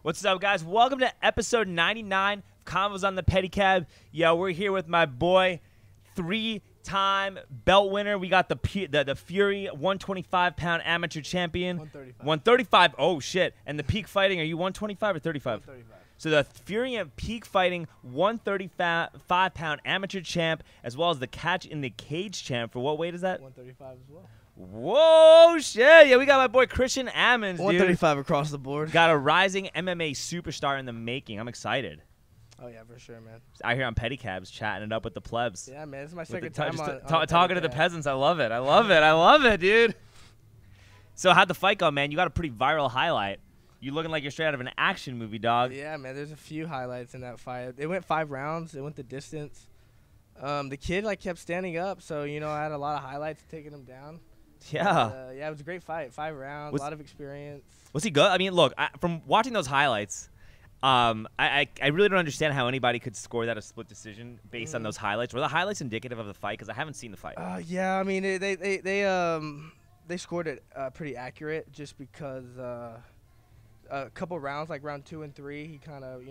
What's up, guys? Welcome to episode 99 of Convos on the Pedicab. Yo, we're here with my boy, three-time belt winner. We got the Fury 125-pound amateur champion. 135. 135. Oh, shit. And the Peak Fighting, are you 125 or 35? 135. So the Fury and Peak Fighting 135-pound amateur champ, as well as the Catch in the Cage champ. For what weight is that? 135 as well. Whoa, shit. Yeah, we got my boy Christian Ammons, dude. 135 across the board. Got a rising MMA superstar in the making. I'm excited. Oh, yeah, for sure, man. Out here on Pedicabs, chatting it up with the plebs. Yeah, man. This is my With second the time talking to the peasants. I love it. I love it. I love it, dude. So how'd the fight go, man? You got a pretty viral highlight. You looking like you're straight out of an action movie, dog. Yeah, man. There's a few highlights in that fight. It went 5 rounds. It went the distance. The kid, kept standing up. So, I had a lot of highlights taking him down. Yeah. Yeah, it was a great fight. 5 rounds, a lot of experience. Was he good? I mean, look, from watching those highlights, I really don't understand how anybody could score that a split decision based on those highlights. Were the highlights indicative of the fight? Because I haven't seen the fight. Yeah, I mean, they scored it pretty accurate just because a couple rounds, like round 2 and 3, he kind of,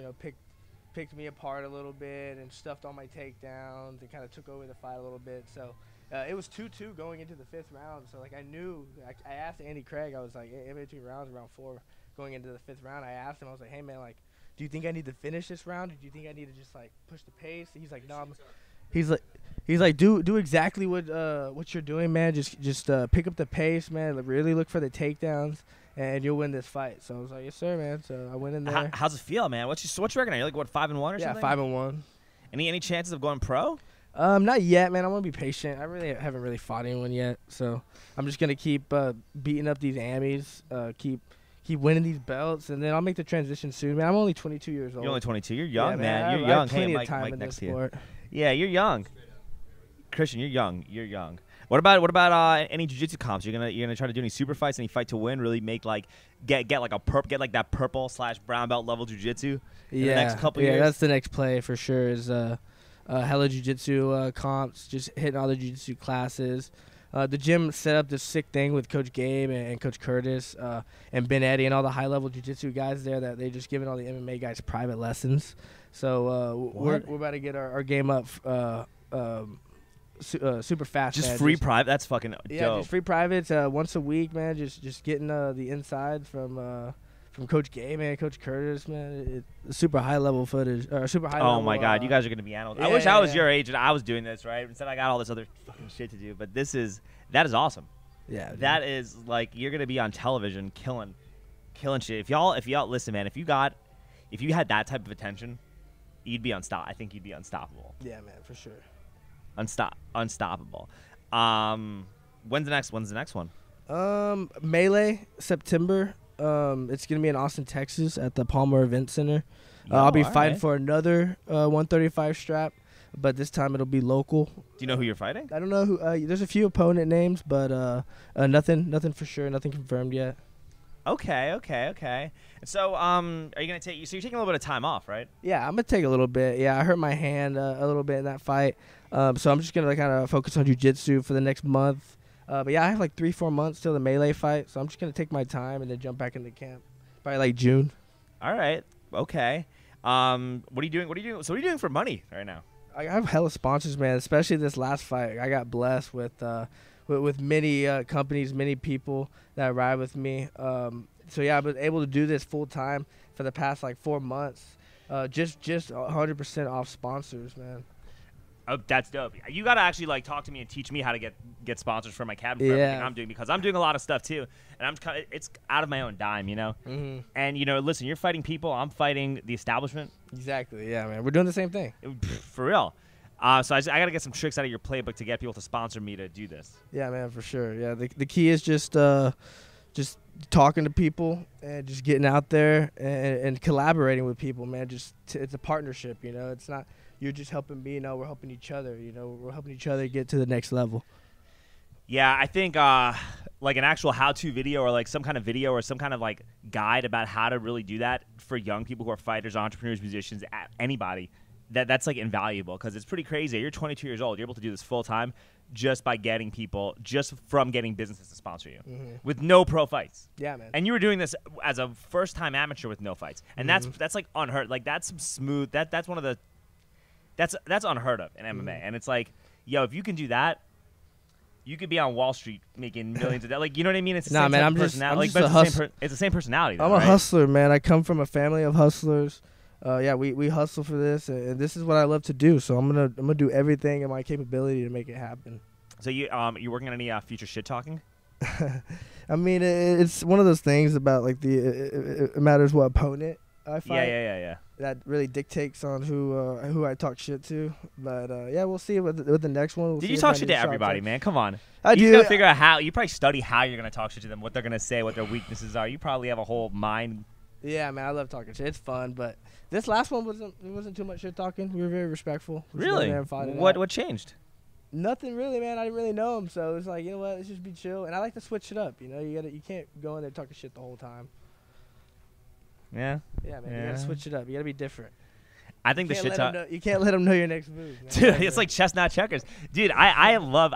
picked me apart a little bit and stuffed all my takedowns and kind of took over the fight a little bit. So it was 2-2 going into the 5th round. So, I knew, I asked Andy Craig, I was like, in between rounds, round 4, going into the 5th round, I asked him, I was like, hey, man, do you think I need to finish this round? Or do you think I need to just, push the pace? And he's like, no, He's like, do exactly what you're doing, man. Just pick up the pace, man. Really look for the takedowns, and you'll win this fight. So I was like, yes, sir, man. So I went in there. How's it feel, man? What's your record? Are you 5-1 or something? Yeah, 5-1. Any chances of going pro? Not yet, man. I want to be patient. I really haven't fought anyone yet, so I'm just gonna keep beating up these Ammys, keep winning these belts, and then I'll make the transition soon, man. I'm only 22 years old. You're only 22. You're young, yeah, man. You're I young. have plenty Hey, of time Mike in next this to sport. you. Yeah, you're young. Christian, you're young. You're young. What about any jiu-jitsu comps? You're gonna try to do any super fights, any fight to win? Really make get that purple/brown belt level jiu-jitsu in the next couple years. Yeah, that's the next play for sure. Is hella jiu-jitsu comps, just hitting all the jiu-jitsu classes. The gym set up this sick thing with Coach Gabe and Coach Curtis and Ben Eddy and all the high-level jiu-jitsu guys there that they just giving all the MMA guys private lessons. So we're about to get our game up super fast. Just man. free private. That's fucking dope. Just free privates once a week, man. Just getting the inside from Coach Gabe, man, Coach Curtis, man. It's super high-level footage. Super high. Oh my God, you guys are gonna be animals. I wish I was your age and I was doing this, right? Instead, I got all this other fucking shit to do. But that is awesome. Yeah, that is you're gonna be on television, killing shit. If y'all listen, man. If you had that type of attention, you'd be unstoppable. I think you'd be unstoppable. Yeah, man, for sure. Unstoppable. When's the next one? Melee, September. It's gonna be in Austin, Texas, at the Palmer Event Center. I'll be fighting for another 135 strap, but this time it'll be local. Do you know who you're fighting? I don't know who. There's a few opponent names, but nothing for sure. Nothing confirmed yet. Okay. So, are you gonna take? So you're taking a little bit of time off, right? Yeah, I'm gonna take a little bit. Yeah, I hurt my hand a little bit in that fight, so I'm just gonna kind of focus on jiu-jitsu for the next month. But yeah, I have 3-4 months till the Melee fight, so I'm just gonna take my time and then jump back into camp, probably June. All right. Okay. What are you doing? So what are you doing for money right now? I have hella sponsors, man. Especially this last fight, I got blessed with many companies, many people that ride with me. So yeah, I've been able to do this full time for the past 4 months, just 100% off sponsors, man. Oh, that's dope. You gotta actually talk to me and teach me how to get sponsors for my cabin for everything I'm doing, because I'm doing a lot of stuff too, and it's out of my own dime, Mm-hmm. And listen, you're fighting people, I'm fighting the establishment. Exactly. Yeah, man. We're doing the same thing. For real. So I gotta get some tricks out of your playbook to get people to sponsor me to do this. Yeah, man, for sure. Yeah, the key is just talking to people and just getting out there and collaborating with people, man. It's a partnership, It's not you're just helping me, we're helping each other, we're helping each other get to the next level. Yeah, I think an actual how-to video or some kind of video or some kind of guide about how to really do that for young people who are fighters, entrepreneurs, musicians, anybody that's like invaluable because it's pretty crazy. You're 22 years old. You're able to do this full time just by getting people, just from getting businesses to sponsor you with no pro fights. Yeah, man. And you were doing this as a first time amateur with no fights, and that's like unheard. Like that's some smooth. That's one of the that's unheard of in MMA. And it's like, yo, if you can do that, you could be on Wall Street making millions of dollars. Like, you know what I mean? It's the same man, type I'm of just personality. a hustler. It's the same personality. Though, I'm a right? hustler, man. I come from a family of hustlers. We hustle for this, and this is what I love to do. So I'm gonna do everything in my capability to make it happen. So you working on any future shit talking? I mean, it's one of those things about like it matters what opponent I fight. Yeah. That really dictates on who I talk shit to. But we'll see with the next one. Did you talk shit to everybody, man? Come on. I do. You gotta figure out how. You probably study how you're gonna talk shit to them, what they're gonna say, what their weaknesses are. You probably have a whole mind. Yeah, man, I love talking shit. It's fun, but this last one wasn't too much shit talking. We were very respectful. Really? What changed? Nothing really, man. I didn't really know him, so it's like, you know what? Let's just be chill. And I like to switch it up. You know, you can't go in there talking shit the whole time. Yeah. Yeah, man. You gotta switch it up. You gotta be different. I think the shit talk. You can't let them know your next move, man. Dude, it's like chess, not checkers. Dude, I love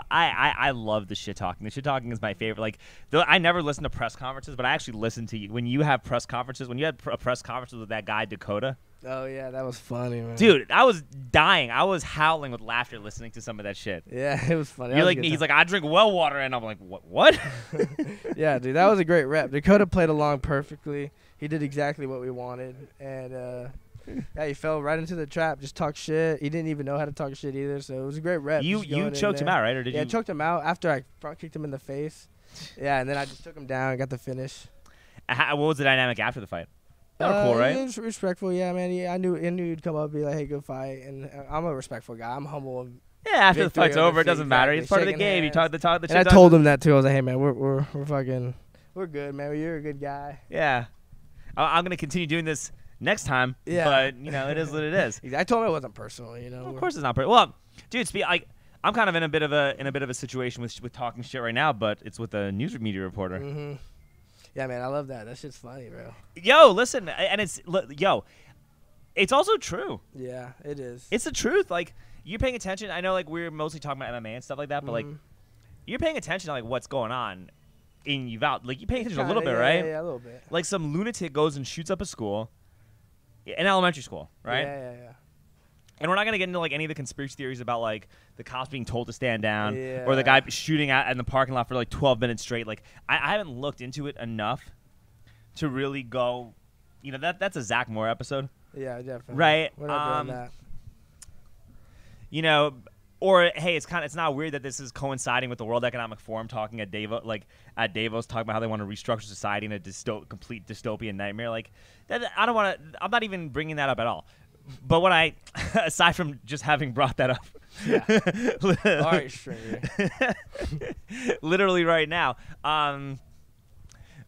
the shit talking. The shit talking is my favorite. Like, I never listen to press conferences, but I actually listen to you when you have press conferences. When you had a press conference with that guy Dakota. Oh yeah, that was funny, man. Dude, I was dying. I was howling with laughter listening to some of that shit. Yeah, it was funny. You're like me. He's like, I drink well water, and I'm like, what? Yeah, dude, that was a great rep. Dakota played along perfectly. He did exactly what we wanted, and yeah, he fell right into the trap. Just talk shit. He didn't even know how to talk shit either. So it was a great rep. You choked him out, right? Or did you? Yeah, I choked him out after I front kicked him in the face. Yeah, and then I just took him down and got the finish. What was the dynamic after the fight? They were cool, right? He was respectful, yeah, man. I knew he'd come up and be like, hey, good fight. And I'm a respectful guy. I'm humble. Yeah, after the fight's over, it doesn't matter. It's part of the game. You talk the shit. And I told him that too. I was like, hey, man, we're good, man. You're a good guy. Yeah. I'm gonna continue doing this next time. Yeah. But it is what it is. I told him it wasn't personal. Well, of course it's not personal. Well, dude, I'm kind of in a bit of a situation with talking shit right now, but it's with a news media reporter. Mm-hmm. Yeah, man, I love that. That shit's funny, bro. Yo, listen, and it's also true. Yeah, it is. It's the truth. Like, you're paying attention. I know, like, we're mostly talking about MMA and stuff like that, but like, you're paying attention to like what's going on in Uvalde. Like, you're paying attention a little bit, right? Yeah, a little bit. Like, some lunatic goes and shoots up a school, an elementary school, right? Yeah. And we're not going to get into, like, any of the conspiracy theories about, like, the cops being told to stand down or the guy shooting out in the parking lot for, like, 12 minutes straight. Like, I haven't looked into it enough to really go, that's a Zach Moore episode. Yeah, definitely. Right? We're not doing that. Or, hey, it's not weird that this is coinciding with the World Economic Forum talking at Davos, talking about how they want to restructure society in a complete dystopian nightmare. Like, that, I'm not even bringing that up at all. But what aside from just having brought that up, all right, stranger. literally right now.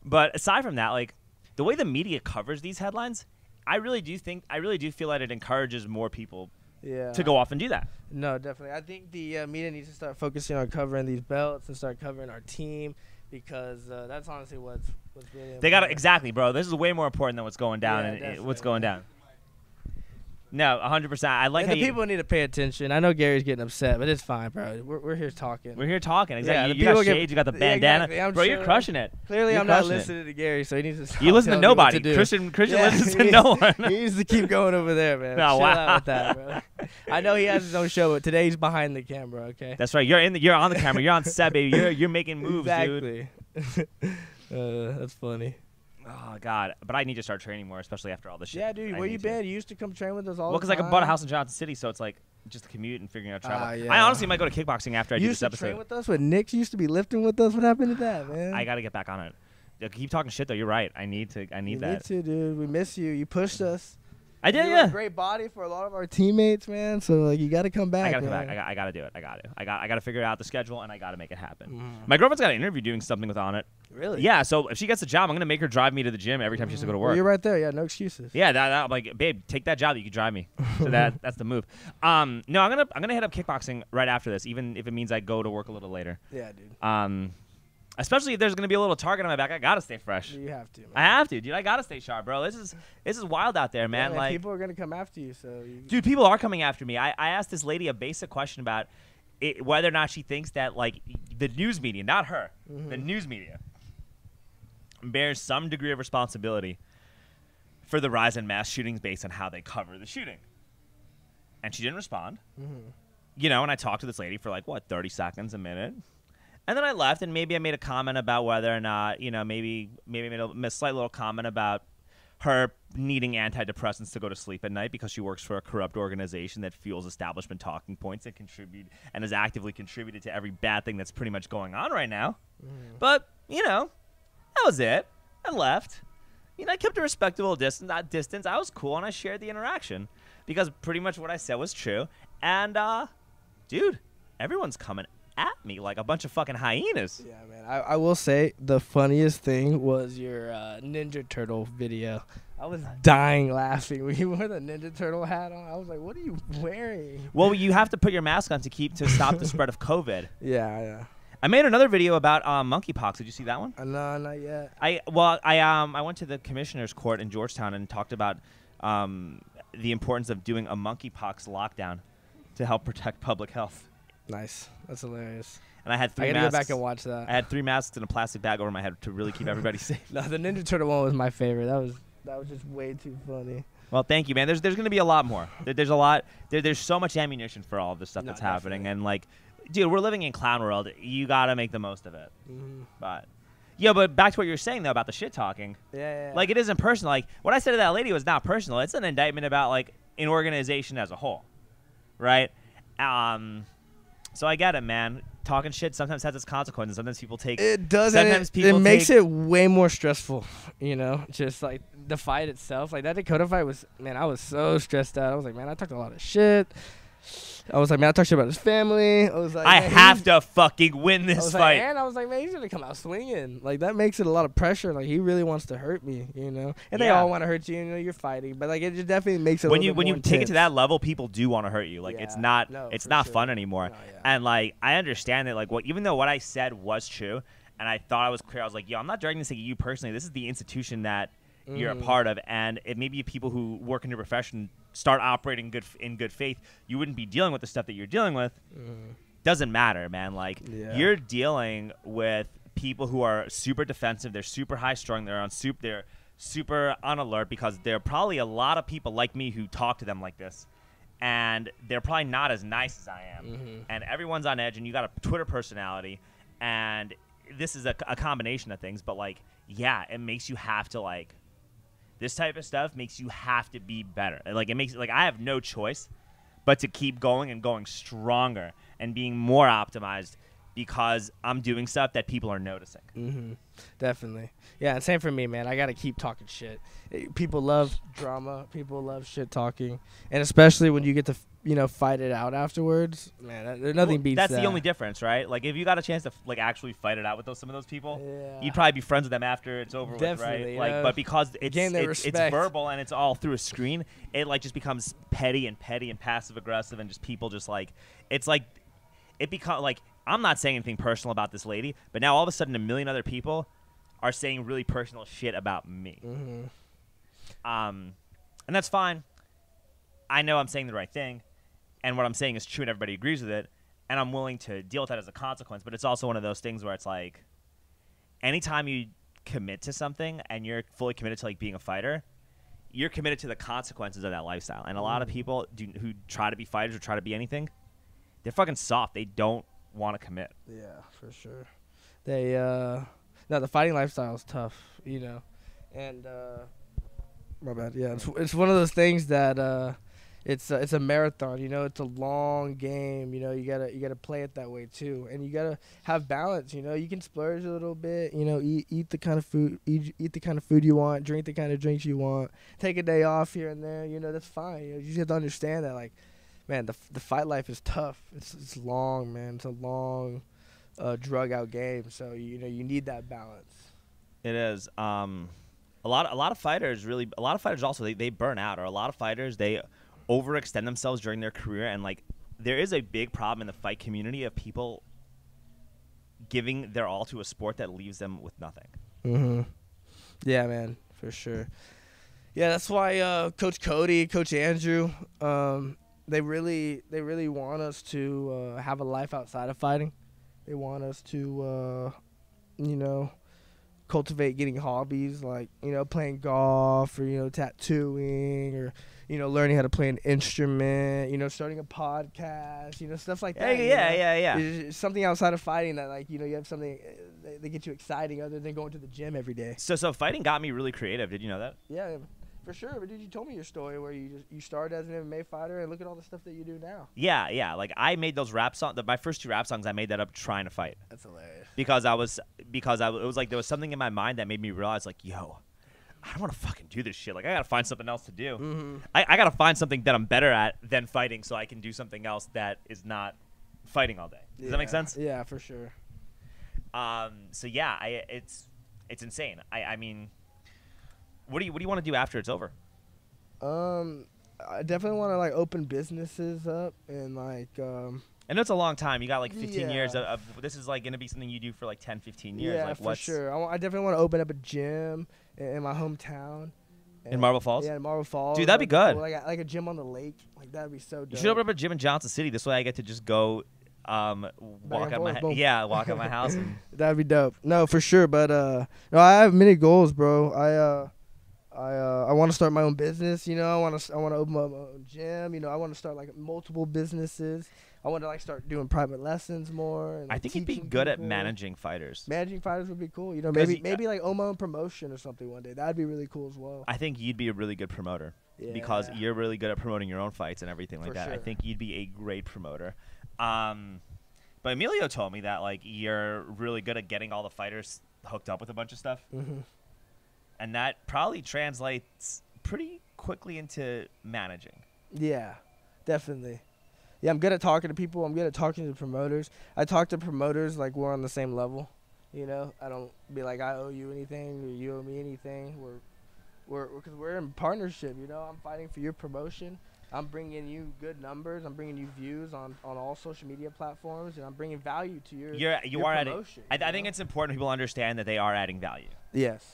But aside from that, like, the way the media covers these headlines, I really do feel that it encourages more people to go off and do that. No, definitely. I think the media needs to start focusing on covering these belts and start covering our team because that's honestly what's really important. They got exactly, bro. This is way more important than what's going down and what's going down. No, 100%. I like how people need to pay attention. I know Gary's getting upset, but it's fine, bro. We're here talking. We're here talking. Exactly. Yeah, you got shades. You got the bandana. Exactly. Bro, you're crushing it. Clearly, I'm not listening to Gary, so he needs to stop. You listen to nobody. To Christian listens to no one. He needs to keep going over there, man. No, Chill out with that, bro. I know he has his own show, but today he's behind the camera, okay? That's right. You're on the camera. You're on set, baby. You're making moves, dude. That's funny. Oh, God. But I need to start training more, especially after all this shit. Yeah, dude. Where you been? You used to come train with us all the time. Well, because I bought a house in Johnson City, so it's like just a commute and figuring out travel. Yeah. I honestly might go to kickboxing after I do this episode. You used to train with us when Nick used to be lifting with us? What happened to that, man? I got to get back on it. Keep talking shit, though. You're right. I need that. You need to, dude. We miss you. You pushed us. I did, you were a great body for a lot of our teammates, man. So like, you got to come back. I got to come back. I got to do it. I got to figure out the schedule, and I got to make it happen. My girlfriend's got an interview doing something with On It. Really? Yeah. So if she gets a job, I'm gonna make her drive me to the gym every time she has to go to work. Well, you're right there. Yeah, no excuses. Yeah. I'm like, babe, take that job. You can drive me. So that's the move. No, I'm gonna head up kickboxing right after this, even if it means I go to work a little later. Yeah, dude. Especially if there's gonna be a little target on my back, I gotta stay fresh. You have to, man. I have to, dude. I gotta stay sharp, bro. This is wild out there, man. Yeah, Like, people are gonna come after you, so. Dude, people are coming after me. I asked this lady a basic question about whether or not she thinks that like the news media, not her, the news media, bears some degree of responsibility for the rise in mass shootings based on how they cover the shooting. And she didn't respond. You know, and I talked to this lady for like, what, 30 seconds, a minute. And then I left, and maybe I made a comment about whether or not, you know, maybe I made a slight little comment about her needing antidepressants to go to sleep at night because she works for a corrupt organization that fuels establishment talking points and has actively contributed to every bad thing that's pretty much going on right now. But, you know, that was it. I left. You know, I kept a respectable distance. I was cool, and I shared the interaction because pretty much what I said was true. And, dude, everyone's coming at me like a bunch of fucking hyenas. Yeah, man. I will say the funniest thing was your Ninja Turtle video. I was dying laughing when you wore the Ninja Turtle hat on. I was like, what are you wearing? Well, you have to put your mask on to stop the spread of COVID. Yeah. I made another video about monkeypox. Did you see that one? No, not yet. I went to the commissioner's court in Georgetown and talked about the importance of doing a monkeypox lockdown to help protect public health. Nice. That's hilarious. And I had 3 masks. I gotta go back and watch that. I had 3 masks in a plastic bag over my head to really keep everybody safe. No, the Ninja Turtle one was my favorite. That was just way too funny. Well, thank you, man. There's going to be a lot more. There's a lot. There's so much ammunition for all of this stuff that's happening. And, like, dude, we're living in clown world. You got to make the most of it. But, yeah, but back to what you were saying, though, about the shit talking. Yeah. Like, it isn't personal. Like, what I said to that lady was not personal. It's an indictment about, like, an organization as a whole. Right? So I get it, man. Talking shit sometimes has its consequences. Sometimes people take it. Sometimes it makes it way more stressful, you know. Just like the fight itself, like that Dakota fight was, man. I was so stressed out. I was like, man, I talked a lot of shit. I was like, man, I talked shit about his family. I was like, I have to fucking win this fight. And I was like, man, he's gonna come out swinging. Like that makes it a lot of pressure. Like he really wants to hurt me, you know. And they all want to hurt you. You know, you're fighting, but like it just definitely makes it. When you take it to that level, people do want to hurt you. Like it's not fun anymore. No, and like I understand that. Like even though what I said was true, and I thought I was clear, I was like, yo, I'm not directing this at you personally. This is the institution that you're a part of, and it may be people who work in your profession start operating in good faith. You wouldn't be dealing with the stuff that you're dealing with. Doesn't matter, man. Like you're dealing with people who are super defensive. They're super high strung. They're super on alert because there are probably a lot of people like me who talk to them like this, and they're probably not as nice as I am. And everyone's on edge, and you got a Twitter personality, and this is a combination of things. But like, yeah, it makes you have to like. This type of stuff makes you have to be better. Like it makes like I have no choice but to keep going and going stronger and being more optimized because I'm doing stuff that people are noticing. Definitely. Yeah, and same for me, man. I got to keep talking shit. People love drama. People love shit talking. And especially when you get to, you know, fight it out afterwards. Man, nothing beats that. That's the only difference, right? Like, if you got a chance to, like, actually fight it out with some of those people, you'd probably be friends with them after it's over with, right? Like, but because it's verbal and it's all through a screen, it, like, just becomes petty and passive-aggressive and just people just, like, it's like, it becomes, like, I'm not saying anything personal about this lady, but now all of a sudden a million other people are saying really personal shit about me. And that's fine. I know I'm saying the right thing, and what I'm saying is true, and everybody agrees with it, and I'm willing to deal with that as a consequence. But it's also one of those things where it's like, anytime you commit to something and you're fully committed to like being a fighter, you're committed to the consequences of that lifestyle. And a lot of people who try to be fighters or try to be anything, they're fucking soft. They don't want to commit. Yeah, for sure. No, the fighting lifestyle is tough, you know, and my bad. Yeah, it's one of those things that it's a marathon, you know. It's a long game, you know. You gotta play it that way too, and you gotta have balance. You know, you can splurge a little bit. You know, eat the kind of food you want, drink the kind of drinks you want, take a day off here and there. You know, that's fine. You know, you just have to understand that, like, man, the fight life is tough. It's long, man. It's a long, drug out game. So you know you need that balance. It is. A lot of fighters also they burn out, or a lot of fighters they overextend themselves during their career, and like there is a big problem in the fight community of people giving their all to a sport that leaves them with nothing. Mm-hmm. Yeah, man, for sure. Yeah, that's why Coach Cody, Coach Andrew, they really want us to have a life outside of fighting. They want us to, cultivate getting hobbies like, playing golf or, tattooing or, learning how to play an instrument, starting a podcast, stuff like that. Yeah. It's something outside of fighting that, like, you have something that gets you exciting other than going to the gym every day. So fighting got me really creative. Did you know that? Yeah, for sure. But you told me your story where you started as an MMA fighter and look at all the stuff that you do now. Yeah. Like, I made those rap songs. My first 2 rap songs, I made that up trying to fight. That's hilarious. Because it was like there was something in my mind that made me realize, like, yo, I don't want to fucking do this shit. Like, I got to find something else to do. Mm-hmm. I got to find something that I'm better at than fighting so I can do something else that is not fighting all day. Does that make sense? Yeah, for sure. So yeah, it's insane. I mean, what do you want to do after it's over? I definitely want to, like, open businesses up and, like, I know it's a long time. You got like 15 years Yeah. of this is like going to be something you do for like 10, 15 years. yeah, like, for sure. I definitely want to open up a gym in my hometown. In Marble Falls? Yeah, in Marble Falls. Dude, that'd be good. Like a gym on the lake. Like, that'd be so dope. You should open up a gym in Johnson City. This way I get to just go walk out my house. And That'd be dope. No, for sure. But no, I have many goals, bro. I want to start my own business. I want to open up my own gym. I want to start like multiple businesses. I want to like start doing private lessons more. And, I like, think you'd be teaching good at people. managing fighters. Managing fighters would be cool. Maybe like own my own promotion or something one day. That'd be really cool as well. I think you'd be a really good promoter because you're really good at promoting your own fights and everything like For that. I sure. think you'd be a great promoter. But Emilio told me that like you're really good at getting all the fighters hooked up with a bunch of stuff. Mm-hmm. And that probably translates pretty quickly into managing. Yeah, definitely. Yeah, I'm good at talking to people. I'm good at talking to promoters. I talk to promoters like we're on the same level. I don't be like I owe you anything or you owe me anything. Because we're in partnership. I'm fighting for your promotion. I'm bringing you good numbers. I'm bringing you views on all social media platforms, and I'm bringing value to your You are adding. promotion. I think it's important people understand that they are adding value. Yes.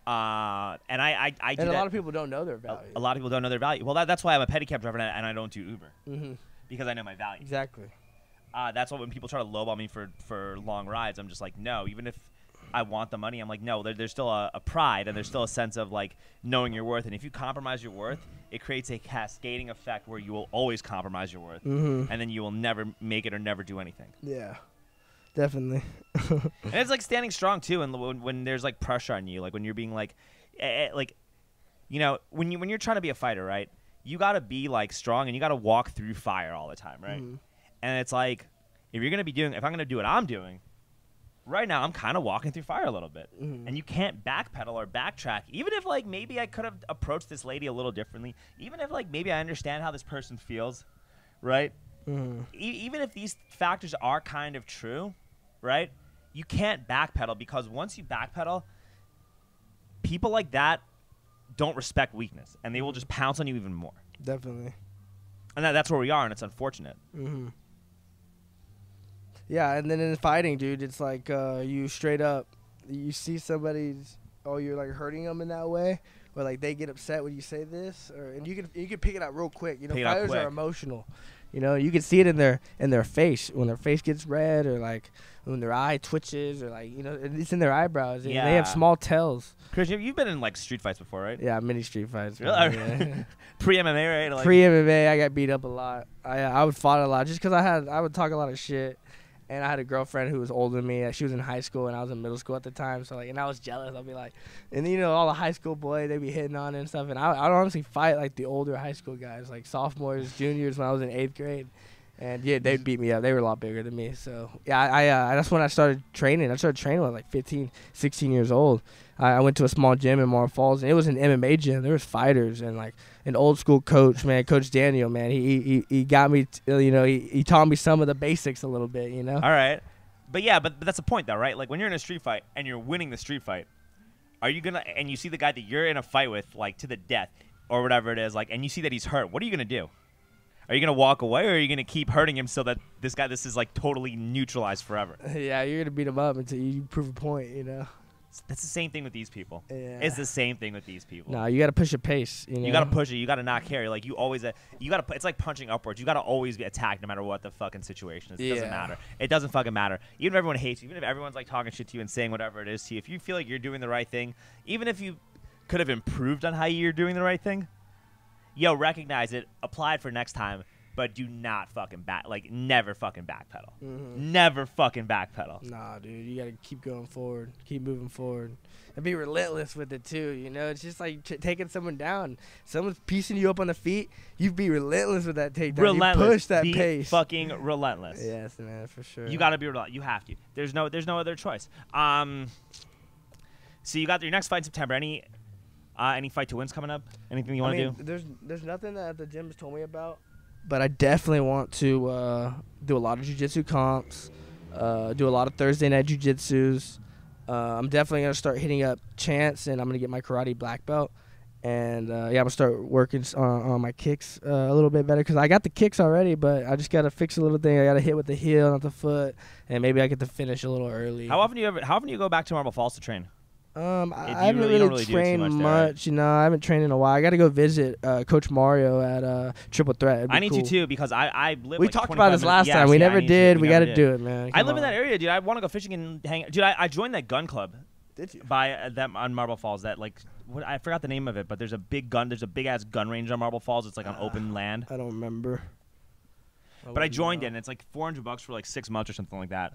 And I do And that. a lot of people don't know their value. A lot of people don't know their value. Well, that's why I'm a pedicab driver and I don't do Uber Mm-hmm. because I know my value. Exactly. That's why when people try to lowball me for long rides, I'm just like, no. Even if I want the money, I'm like, no. There's still a pride and there's still a sense of like knowing your worth. And if you compromise your worth, it creates a cascading effect where you will always compromise your worth, Mm-hmm. and then you will never make it or never do anything. Yeah. Definitely. And it's like standing strong too, and when there's like pressure on you, like when you're being like when you're trying to be a fighter, right? You gotta be like strong, and you gotta walk through fire all the time, right? Mm-hmm. And it's like if I'm gonna do what I'm doing, right now I'm kind of walking through fire a little bit, Mm-hmm. and you can't backpedal or backtrack. Even if like maybe I could have approached this lady a little differently, even if like maybe I understand how this person feels, right? Mm-hmm. Even if these factors are kind of true, right? You can't backpedal because once you backpedal, people like that don't respect weakness, and they will just pounce on you even more. Definitely. And that's where we are, and it's unfortunate. Mm-hmm. Yeah, and then in fighting, dude, it's like you straight up, you see somebody's, you're like hurting them in that way, or like they get upset when you say this, and you can pick it out real quick. Fighters are emotional. You can see it in their face when their face gets red, or like when their eye twitches, or like it's in their eyebrows. Yeah. They have small tells. Chris, you've been in like street fights before, right? Yeah, many street fights. Really? Yeah. Pre-MMA, right? Like, Pre-MMA, I got beat up a lot. I would fight a lot just because I would talk a lot of shit. And I had a girlfriend who was older than me. She was in high school, and I was in middle school at the time. So, like, and I was jealous. I'd be like, and all the high school boys, they'd be hitting on it and stuff. And I'd honestly fight, like, the older high school guys, like sophomores, juniors when I was in 8th grade. And, yeah, they'd beat me up. They were a lot bigger than me. So, yeah, that's when I started training. I started training when I was, like, 15, 16 years old. I went to a small gym in Marble Falls, and it was an MMA gym. There was fighters and, like, an old school coach, man, Coach Daniel, man. He got me, he taught me some of the basics a little bit, All right. But, yeah, but that's the point, though, right? Like, when you're in a street fight and you're winning the street fight, are you going to – and you see the guy that you're in a fight with, like, to the death or whatever it is, like, and you see that he's hurt, what are you going to do? Are you gonna walk away, or are you gonna keep hurting him so that this is like totally neutralized forever? Yeah, you're gonna beat him up until you prove a point. You know. That's the same thing with these people. Yeah. It's the same thing with these people. No, you gotta push a pace. You know? You gotta push it. You gotta not care. Like you always, you gotta. It's like punching upwards. You gotta always be attacked, no matter what the fucking situation is. It doesn't matter. It doesn't fucking matter. Even if everyone hates you, even if everyone's like talking shit to you and saying whatever it is to you, if you feel like you're doing the right thing, even if you could have improved on how you're doing the right thing, recognize it, apply it for next time, but do not fucking never fucking backpedal. Never fucking backpedal. Nah, dude, you gotta keep going forward, keep moving forward, and be relentless with it too. You know, it's just like taking someone down. Someone's piecing you up on the feet. You be relentless with that takedown. Relentless. You push that be pace. Fucking relentless. Yes, man, for sure. You gotta be relentless. You have to. There's no other choice. So you got your next fight in September. Any fight to wins coming up? Anything you want to do? There's nothing that the gym has told me about. But I definitely want to do a lot of jiu-jitsu comps, do a lot of Thursday night jiu-jitsus. I'm definitely going to start hitting up Chance, and I'm going to get my karate black belt. And, I'm going to start working on my kicks a little bit better because I got the kicks already, but I just got to fix a little thing. I got to hit with the heel, not the foot, and maybe I get to finish a little early. How often do you go back to Marble Falls to train? I haven't really trained much. You know, I haven't trained in a while. I got to go visit Coach Mario at Triple Threat. I need to too because I live. We talked about this last time. We never did. We got to do it, man. I live in that area, dude. I want to go fishing and hang. Dude, I joined that gun club. Did you? By them on Marble Falls. That I forgot the name of it, but there's a big ass gun range on Marble Falls. It's like on open land. I don't remember. But I joined it, and it's like $400 for like 6 months or something like that.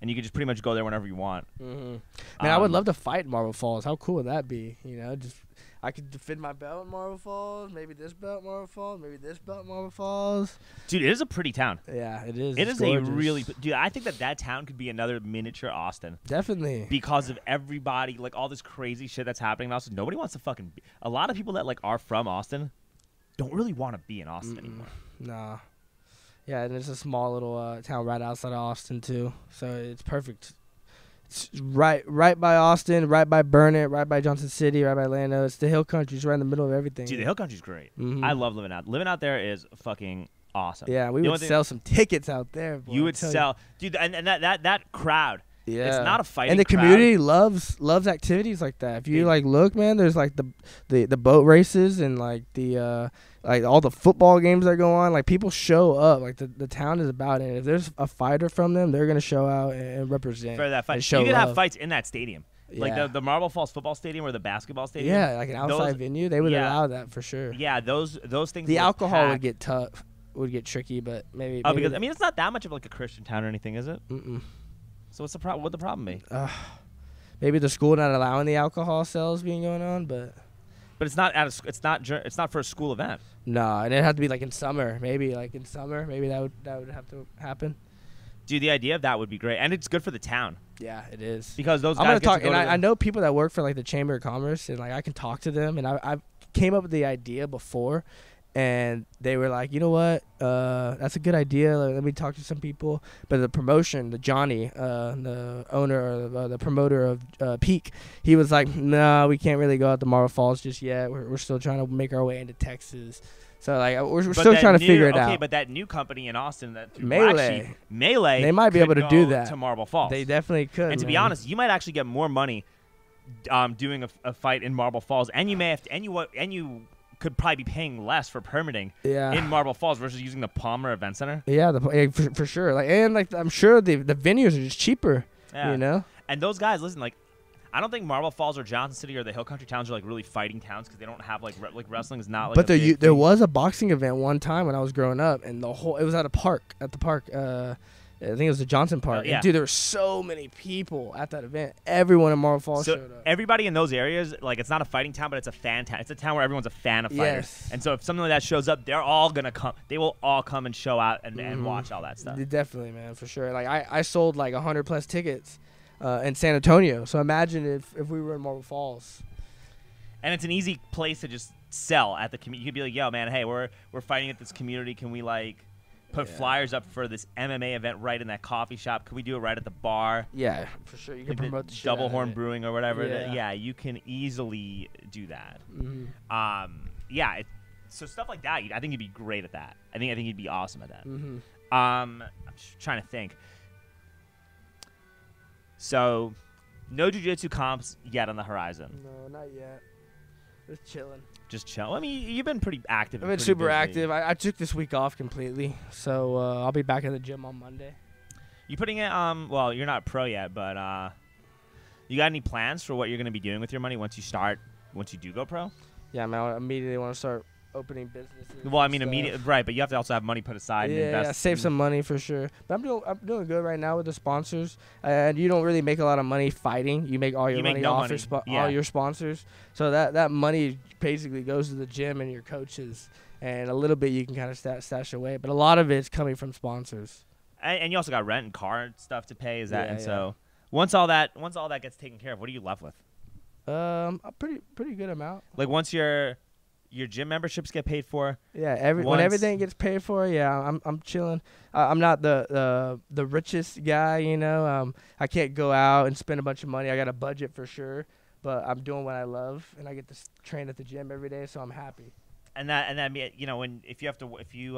And you can just pretty much go there whenever you want. Man, I would love to fight in Marble Falls. How cool would that be? You know, just I could defend my belt in Marble Falls. Maybe this belt in Marble Falls. Maybe this belt in Marble Falls. Dude, it is a pretty town. Yeah, it is. It is gorgeous. Dude, I think that town could be another miniature Austin. Definitely. Because of everybody, like all this crazy shit that's happening in Austin. Nobody wants to fucking. A lot of people that like are from Austin don't really want to be in Austin anymore. Nah. Yeah, and it's a small little town right outside of Austin too, so it's perfect. It's right by Austin, right by Burnett, right by Johnson City, right by Lando. It's the hill country. It's right in the middle of everything. Dude, the hill country's great. I love living out. Living out there is fucking awesome. Yeah, we would sell some tickets out there. Boy, you would sell, dude, and that crowd. Yeah, it's not a fighting and the crowd. community loves activities like that. If you like look, man, there's like the boat races and like the like all the football games that go on. Like people show up. Like the town is about it. If there's a fighter from them, they're gonna show out and represent for that fight. Show you could love. have fights in that stadium, like the Marble Falls football stadium or the basketball stadium. Yeah, like an outside venue, they would allow that for sure. Yeah, those things. The alcohol would get tough, would get tricky, but maybe. Because I mean, it's not that much of like a Christian town or anything, is it? So what's the problem? What the problem be? Maybe the school not allowing the alcohol sales being going on, but it's not it's not for a school event. No, and it'd have to be like in summer. Maybe like in summer, maybe that would have to happen. Dude, the idea of that would be great, and it's good for the town. Yeah, it is. Because those I'm guys gonna talk, and I know people that work for like the Chamber of Commerce, and like I can talk to them, and I came up with the idea before. And they were like, you know what? That's a good idea. Let me talk to some people. But the promotion, the Johnny, the owner or the promoter of Peak, he was like, no, we can't really go out to Marble Falls just yet. We're still trying to make our way into Texas. So like we're still trying to figure it out. Okay, but that new company in Austin, that Melee, they might be able to do that to Marble Falls. They definitely could. And to be honest, you might actually get more money doing a fight in Marble Falls, and you may have to, and you could probably be paying less for permitting in Marble Falls versus using the Palmer Event Center. Yeah, for sure. Like, and like I'm sure the venues are just cheaper. Yeah. You know. And those guys, listen, like I don't think Marble Falls or Johnson City or the Hill Country towns are like really fighting towns because they don't have like wrestling is not like. But there was a boxing event one time when I was growing up, and it was at the park. I think it was the Johnson Park. Yeah. And dude, there were so many people at that event. Everyone in Marble Falls showed up. Everybody in those areas, like it's not a fighting town, but it's a fan town. It's a town where everyone's a fan of fighters. Yes. And so if something like that shows up, they're all gonna come. They will all come and show out and watch all that stuff. Definitely, man, for sure. Like I sold like 100+ tickets in San Antonio. So imagine if we were in Marble Falls. And it's an easy place to just sell at the community. You could be like, yo, man, hey, we're fighting at this community. Can we like put flyers up for this MMA event right in that coffee shop? Can we do it right at the bar? Yeah, for sure. You can promote the shit Double out Horn of it. Brewing or whatever. Yeah. You can easily do that. So stuff like that, I think you'd be great at that. I think you'd be awesome at that. Mm-hmm. I'm just trying to think. So, no jiu-jitsu comps yet on the horizon. No, not yet. Just chilling. Just chill. I mean, you've been pretty active. I've been super active. I took this week off completely, so I'll be back in the gym on Monday. You putting it? Well, you're not pro yet, but you got any plans for what you're going to be doing with your money once you do go pro? Yeah, man. I immediately want to start opening businesses. Well, I mean, immediately, right? But you have to also have money put aside and invest. Yeah, save some money for sure. But I'm doing good right now with the sponsors. And you don't really make a lot of money fighting. You make all your money off all your sponsors. So that money basically goes to the gym and your coaches, and a little bit you can kind of stash away. But a lot of it's coming from sponsors. And you also got rent and car stuff to pay. So once all that gets taken care of, what are you left with? A pretty good amount. Like once your gym memberships get paid for. Yeah, when everything gets paid for, yeah, I'm chilling. I'm not the richest guy, you know. I can't go out and spend a bunch of money. I got a budget for sure, but I'm doing what I love, and I get to train at the gym every day, so I'm happy. And that you know, if you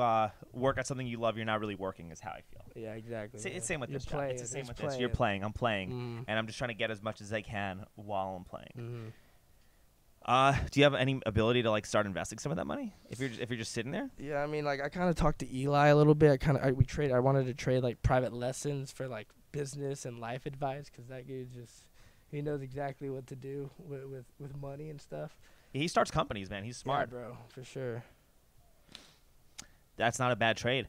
work at something you love, you're not really working, is how I feel. Yeah, exactly. It's same with this job. It's the same with this. You're playing. I'm playing, and I'm just trying to get as much as I can while I'm playing. Do you have any ability to like start investing some of that money if you're just sitting there? Yeah, I mean, like I kind of talked to Eli a little bit. I wanted to trade like private lessons for like business and life advice, because that dude he knows exactly what to do with money and stuff. He starts companies, man. He's smart. Yeah, bro, for sure. That's not a bad trade.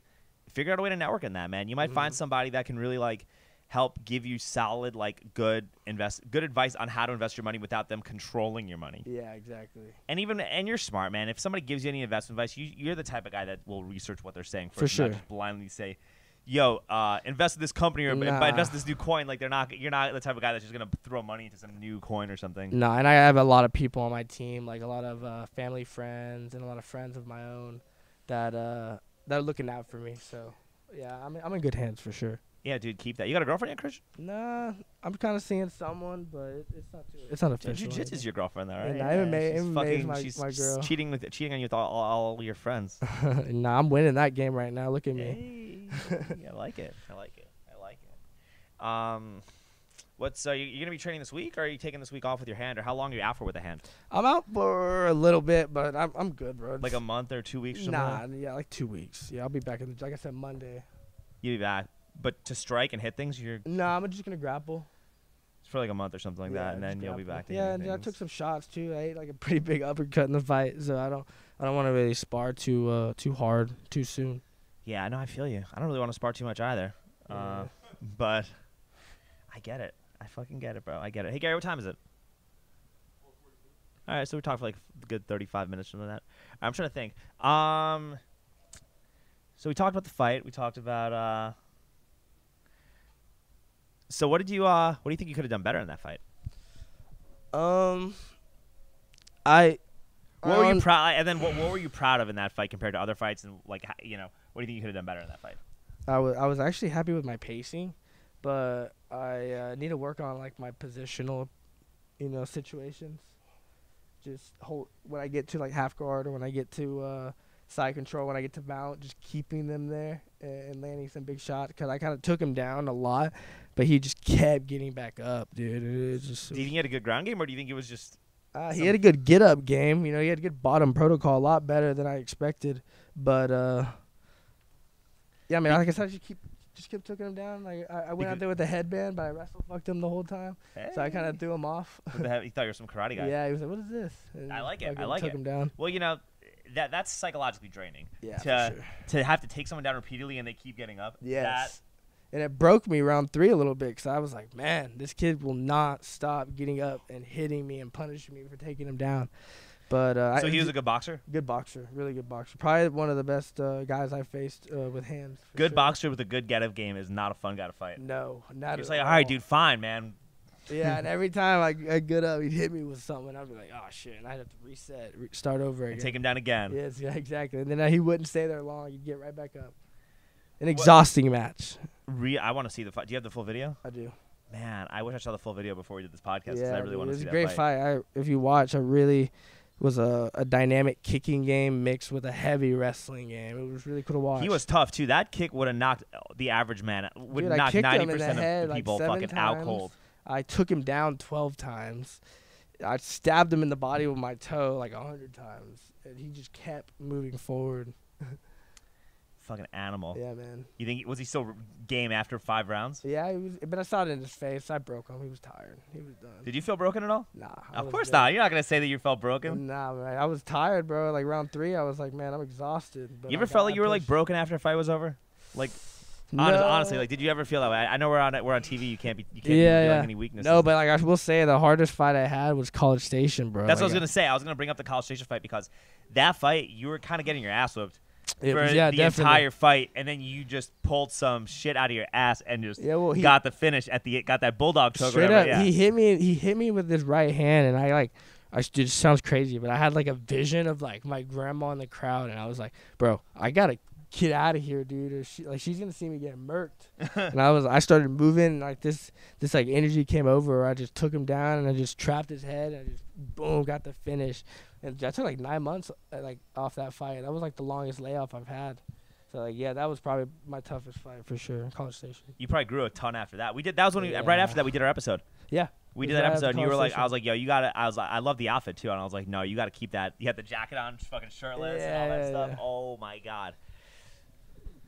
Figure out a way to network in that, man. You might find somebody that can really like help give you solid, like good advice on how to invest your money without them controlling your money. Yeah, exactly. And you're smart, man. If somebody gives you any investment advice, you're the type of guy that will research what they're saying first. For sure. Not just blindly say, "Yo, invest in this company or invest in this new coin." Like you're not the type of guy that's just gonna throw money into some new coin or something. No, and I have a lot of people on my team, like a lot of family friends and a lot of friends of my own that are looking out for me. So yeah, I'm in good hands for sure. Yeah, dude, keep that. You got a girlfriend yet, Christian? Nah, I'm kind of seeing someone, but it's not official. Jiu-jitsu's your girlfriend, though, right? Yeah, she's my girl. cheating on you with all your friends. Nah, I'm winning that game right now. Look at me. Yeah, I like it. You're gonna be training this week, or are you taking this week off with your hand, or how long are you out for with the hand? I'm out for a little bit, but I'm good, bro. Like a month or 2 weeks? Yeah, like 2 weeks. Yeah, I'll be back like I said, Monday. You'll be back. But to strike and hit things, I'm just gonna grapple. It's for like a month or something like that, and then you'll be back. Yeah, and I took some shots too. I ate like a pretty big uppercut in the fight, so I don't want to really spar too hard too soon. Yeah, I know. I feel you. I don't really want to spar too much either. But I get it. I fucking get it, bro. I get it. Hey, Gary, what time is it? All right, so we talked for like a good 35 minutes from that. I'm trying to think. So we talked about the fight. We talked about. So what do you think you could have done better in that fight? What were you proud? And then what were you proud of in that fight compared to other fights? And like, what do you think you could have done better in that fight? I was actually happy with my pacing, but I need to work on like my positional, situations. Just when I get to like half guard, or when I get to side control, when I get to mount, just keeping them there and landing some big shots, because I kind of took him down a lot, but he just kept getting back up, dude. Do you think he had a good ground game, or do you think it was just? He had a good get-up game. He had a good bottom protocol, a lot better than I expected. But yeah, I mean, like I said, I just kept taking him down. Like I went out there with a headband, but I wrestle fucked him the whole time. Hey. So I kind of threw him off. He thought you were some karate guy. Yeah, he was like, "What is this?" And I like it. took him down. Well, that's psychologically draining. Yeah, to have to take someone down repeatedly and they keep getting up. Yes. And it broke me round 3 a little bit, because I was like, man, this kid will not stop getting up and hitting me and punishing me for taking him down. But so he was a good boxer? Good boxer. Really good boxer. Probably one of the best guys I faced with hands. Good boxer with a good get-up game is not a fun guy to fight. No, not at all. It's like, all right, dude, fine, man. Yeah, and every time I get up, he'd hit me with something, and I'd be like, oh, shit, and I'd have to reset, start over again. And take him down again. Yes, yeah, exactly. And then he wouldn't stay there long. He'd get right back up. An exhausting match. I want to see the fight. Do you have the full video? I do. Man, I wish I saw the full video before we did this podcast, because I really want to see that fight. It was a great fight. If you watch, I really was a dynamic kicking game mixed with a heavy wrestling game. It was really cool to watch. He was tough too. That kick would have knocked the average man. Would Dude, I knock kicked him 90% in the of head the like people 7 fucking out times. cold. I took him down 12 times. I stabbed him in the body with my toe like 100 times, and he just kept moving forward. Fucking animal. Yeah, man. You think was he still game after 5 rounds? Yeah, he was, but I saw it in his face. I broke him. He was tired. He was done. Did you feel broken at all? Nah. Of course not. You're not gonna say that you felt broken. Nah, man. I was tired, bro. Like round 3, I was like, man, I'm exhausted. But You ever felt like you were like broken after a fight was over? Like No. honestly, like did you ever feel that way? I know we're on TV. You can't be Yeah, like any weaknesses. No, but like I will say, the hardest fight I had was College Station, bro. That's what I Like, was gonna say. I was gonna bring up the College Station fight because that fight you were kind of getting your ass whipped it for was, the definitely. entire fight, and then you just pulled some shit out of your ass and just got the finish got that bulldog choke. Straight or whatever. up, Yeah. he hit me with his right hand, and I it sounds crazy, but I had like a vision of like my grandma in the crowd, and I was like, bro, I gotta get out of here, dude, or she's gonna see me get murked. And I started moving, and like this like energy came over. I just took him down, and I just trapped his head, and I just boom got the finish. And I took like 9 months like off that fight. That was like the longest layoff I've had. So like yeah, that was probably my toughest fight for sure. College Station. You probably grew a ton after that. That was when right after that we did our episode. Yeah. We did that episode, and you were like, I was like, yo, you got to, I love the outfit, too. And I was like, no, you got to keep that. You had the jacket on, fucking shirtless and all that stuff. Yeah. Oh, my God.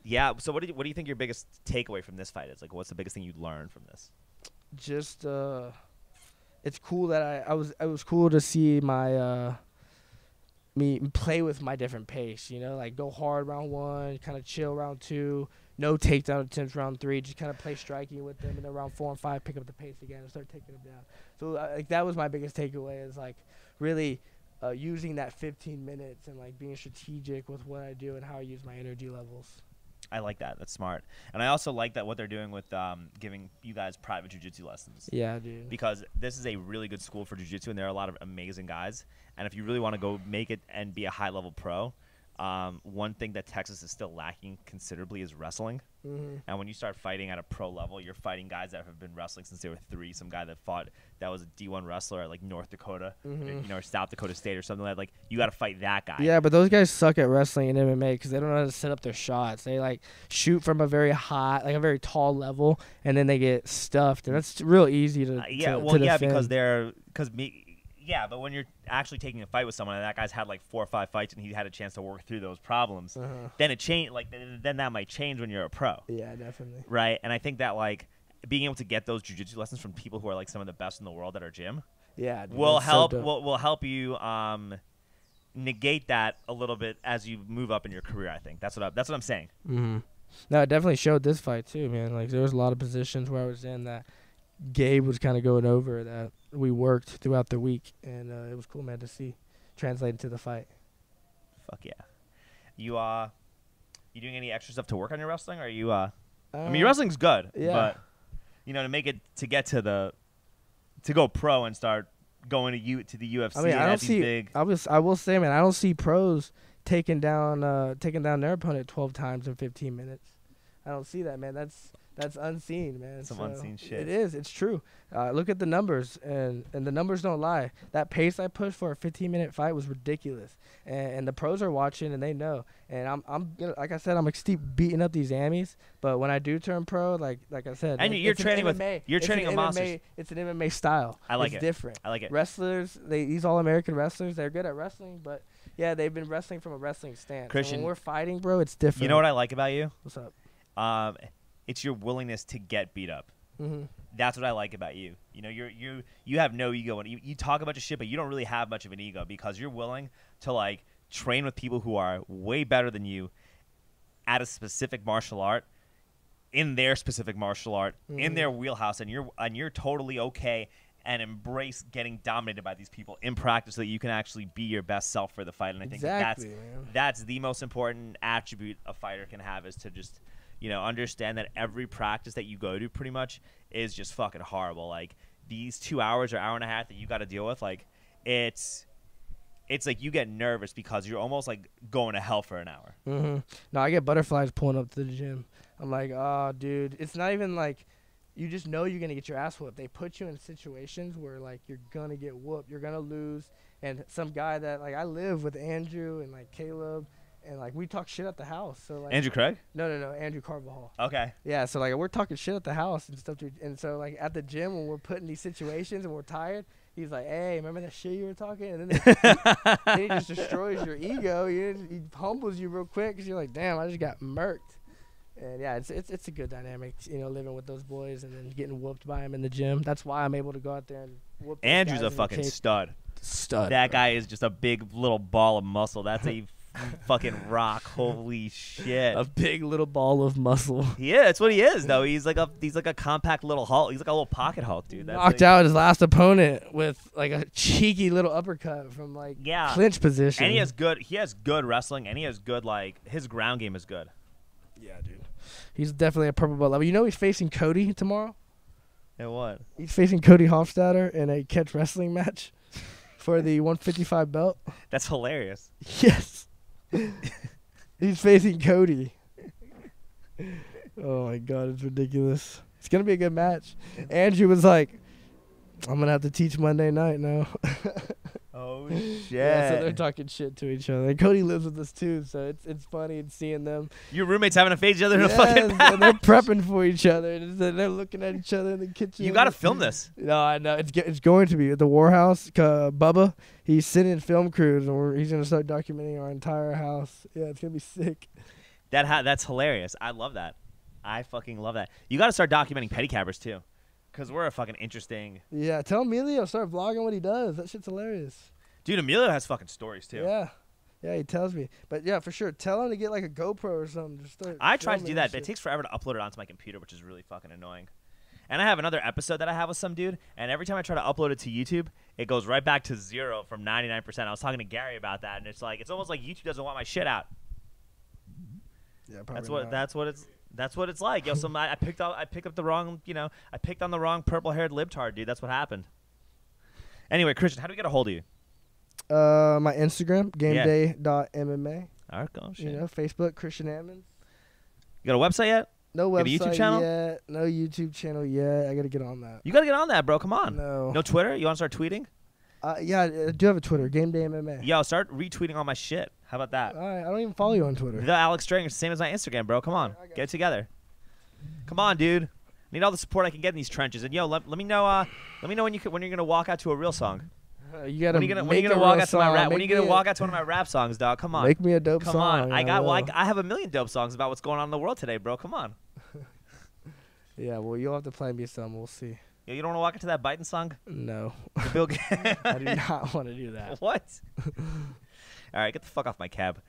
Yeah, so what do you think your biggest takeaway from this fight is? Like, what's the biggest thing you learned from this? Just, it's cool that it was cool to see my, me play with my different pace, you know? Like, go hard round 1, kind of chill round 2. No takedown attempts round 3. Just kind of play striking with them, and then round 4 and 5, pick up the pace again and start taking them down. So like that was my biggest takeaway is like really using that 15 minutes and like being strategic with what I do and how I use my energy levels. I like that. That's smart. And I also like that what they're doing with giving you guys private jiu-jitsu lessons. Yeah, dude. Because this is a really good school for jiu-jitsu, and there are a lot of amazing guys. And if you really want to go make it and be a high-level pro, one thing that Texas is still lacking considerably is wrestling. Mm-hmm. And when you start fighting at a pro level, you're fighting guys that have been wrestling since they were 3. Some guy that was a D1 wrestler at like North Dakota, or South Dakota State or something like that. Like, you got to fight that guy. Yeah, but those guys suck at wrestling and MMA because they don't know how to set up their shots. They like shoot from a very high, like a very tall level, and then they get stuffed. And that's real easy to defend. Yeah, but when you're actually taking a fight with someone and that guy's had like 4 or 5 fights and he had a chance to work through those problems, then it changed. Like then that might change when you're a pro. Yeah, definitely. Right, and I think that like being able to get those jiu-jitsu lessons from people who are like some of the best in the world at our gym, dude, will help. Will help you negate that a little bit as you move up in your career. I think that's what I'm saying. Mm-hmm. No, it definitely showed this fight too, man. Like there was a lot of positions where I was in that Gabe was kind of going over that we worked throughout the week, and it was cool, man, to see translated to the fight. Fuck yeah. You doing any extra stuff to work on your wrestling, or are you I mean, your wrestling's good, but you know, to get to go pro and start going to the UFC. I mean, I will say, man, I don't see pros taking down their opponent 12 times in 15 minutes. I don't see that, man. That's unseen, man. Some unseen shit. It is. It's true. Look at the numbers, and the numbers don't lie. That pace I pushed for a 15-minute fight was ridiculous, and the pros are watching, and they know. And I'm like I said, I'm keep beating up these Ammies, but when I do turn pro, like I said, and you're training a monster. It's an MMA style. I like it. It's different. I like it. Wrestlers, these all-American wrestlers, they're good at wrestling, but yeah, they've been wrestling from a wrestling stance. Christian, when we're fighting, bro, it's different. You know what I like about you? What's up? It's your willingness to get beat up. Mm-hmm. That's what I like about you. You know, you have no ego, and you talk about your shit, but you don't really have much of an ego because you're willing to like train with people who are way better than you at a specific martial art, in their specific martial art, in their wheelhouse, and you're totally okay and embrace getting dominated by these people in practice so that you can actually be your best self for the fight. And I think that's the most important attribute a fighter can have, is to just, you know, understand that every practice that you go to pretty much is just fucking horrible. Like, these 2 hours or hour and a half that you got to deal with, like, it's like you get nervous because you're almost like going to hell for an hour. No, I get butterflies pulling up to the gym. I'm like, oh, dude, it's not even like you just know you're gonna get your ass whooped. They put you in situations where like you're gonna get whooped, you're gonna lose. And some guy that like I live with Andrew and like Caleb, and like we talk shit at the house. So like Andrew Craig? No, Andrew Carvajal. Okay. Yeah, so like we're talking shit at the house and stuff, dude. And so like at the gym when we're put in these situations and we're tired, he's like, "Hey, remember that shit you were talking?" And then, then he just destroys your ego. He humbles you real quick because you're like, "Damn, I just got murked." And yeah, it's a good dynamic, you know, living with those boys and then getting whooped by them in the gym. That's why I'm able to go out there and whoop. Andrew's a fucking stud. Stud. That guy is just a big little ball of muscle. That's a fucking rock. Holy shit. A big little ball of muscle. Yeah, that's what he is though. He's like a compact little Hulk. He's like a little pocket Hulk, dude. That's knocked out his last opponent with like a cheeky little uppercut from like clinch position. And he has good wrestling, and he has good like his ground game is good. Yeah, dude. He's definitely a purple belt level. You know he's facing Cody tomorrow? And what? He's facing Cody Hofstadter in a catch wrestling match for the 155 belt. That's hilarious. Yes. He's facing Cody. Oh, my God. It's ridiculous. It's going to be a good match. Andrew was like, I'm going to have to teach Monday night now. Oh, shit. Yeah, so they're talking shit to each other. And Cody lives with us, too, so it's funny seeing them. Your roommates having to face each other in a fucking match. And they're prepping for each other. And they're looking at each other in the kitchen. You got to film this. No, I know. It's going to be at the Warhouse. Bubba, he's sitting in film crews, and he's going to start documenting our entire house. Yeah, it's going to be sick. That's hilarious. I love that. I fucking love that. You got to start documenting Pedicabbers, too. Because we're a fucking interesting... Yeah, tell Emilio, start vlogging what he does. That shit's hilarious. Dude, Emilio has fucking stories, too. Yeah. Yeah, he tells me. But, yeah, for sure. Tell him to get, like, a GoPro or something. Just start I tried to do that, shit. but it takes forever to upload it onto my computer, which is really fucking annoying. And I have another episode that I have with some dude, and every time I try to upload it to YouTube, it goes right back to 0 from 99%. I was talking to Gary about that, and it's almost like YouTube doesn't want my shit out. Yeah, probably That's what it's like. Yo, I picked up the wrong, I picked on the wrong purple-haired libtard, dude. That's what happened. Anyway, Christian, how do we get a hold of you? My Instagram, gameday.mma. All right, go. You know, Facebook, Christian Ammons. You got a website yet? No website YouTube channel yet. No YouTube channel yet. I got to get on that. You got to get on that, bro. Come on. No Twitter? You want to start tweeting? Yeah, I do have a Twitter, Game Day MMA. Yo, start retweeting all my shit. How about that? All right, I don't even follow you on Twitter. The Alex Stringer, same as my Instagram, bro. Come on, get it together. Come on, dude. Need all the support I can get in these trenches. And yo, let me know. Let me know when you're gonna walk out to a real song. You gotta. When are you gonna walk out to my rap? When are you gonna walk out to one of my rap songs, dog? Come on. Make me a dope song. Come on. I have a million dope songs about what's going on in the world today, bro. Come on. Yeah, well, you'll have to play me some. We'll see. Yo, you don't want to walk into that Biden song? No. Bill I do not want to do that. What? All right, get the fuck off my cab.